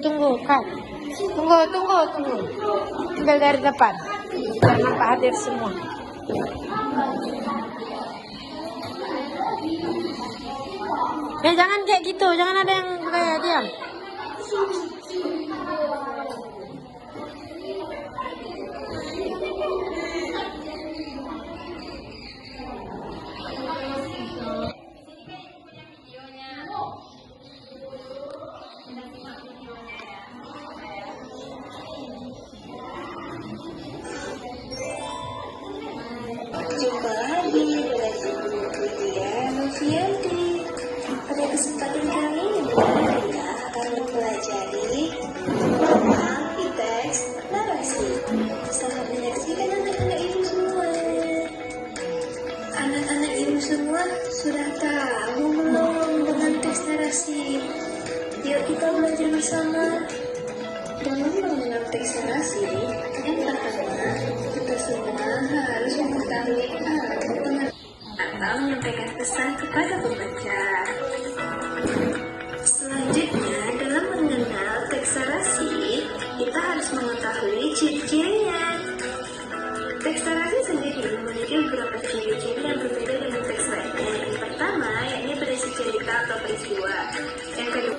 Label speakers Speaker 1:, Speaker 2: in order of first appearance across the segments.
Speaker 1: Tunggu, Kak. Tunggu. Tinggal dari depan. Biar nampak hadir semua. Jangan kayak gitu. Jangan ada yang kayak diam.
Speaker 2: Jumpa lagi dengan Ibu Lydia Novianti. Pada kesempatan kali ini kita akan mempelajari arti teks narasi. Selamat menyaksikan anak-anak ibu semua. Anak-anak ibu semua sudah tahu belum dengan teks narasi? Yuk kita belajar bersama. Dalam mengenal teks narasi, yang pertama kita semua harus mengetahui atau menyampaikan pesan kepada pembaca. Selanjutnya, dalam mengenal teks narasi, kita harus mengetahui ciri-cirinya. Teks narasi sendiri memiliki beberapa ciri-ciri yang berbeda dengan teks lainnya. Yang pertama, yakni berisi cerita atau peristiwa. Yang kedua,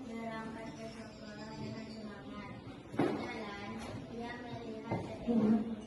Speaker 3: Berangkat ke sekolah dengan semangat. Berjalan, dia melihat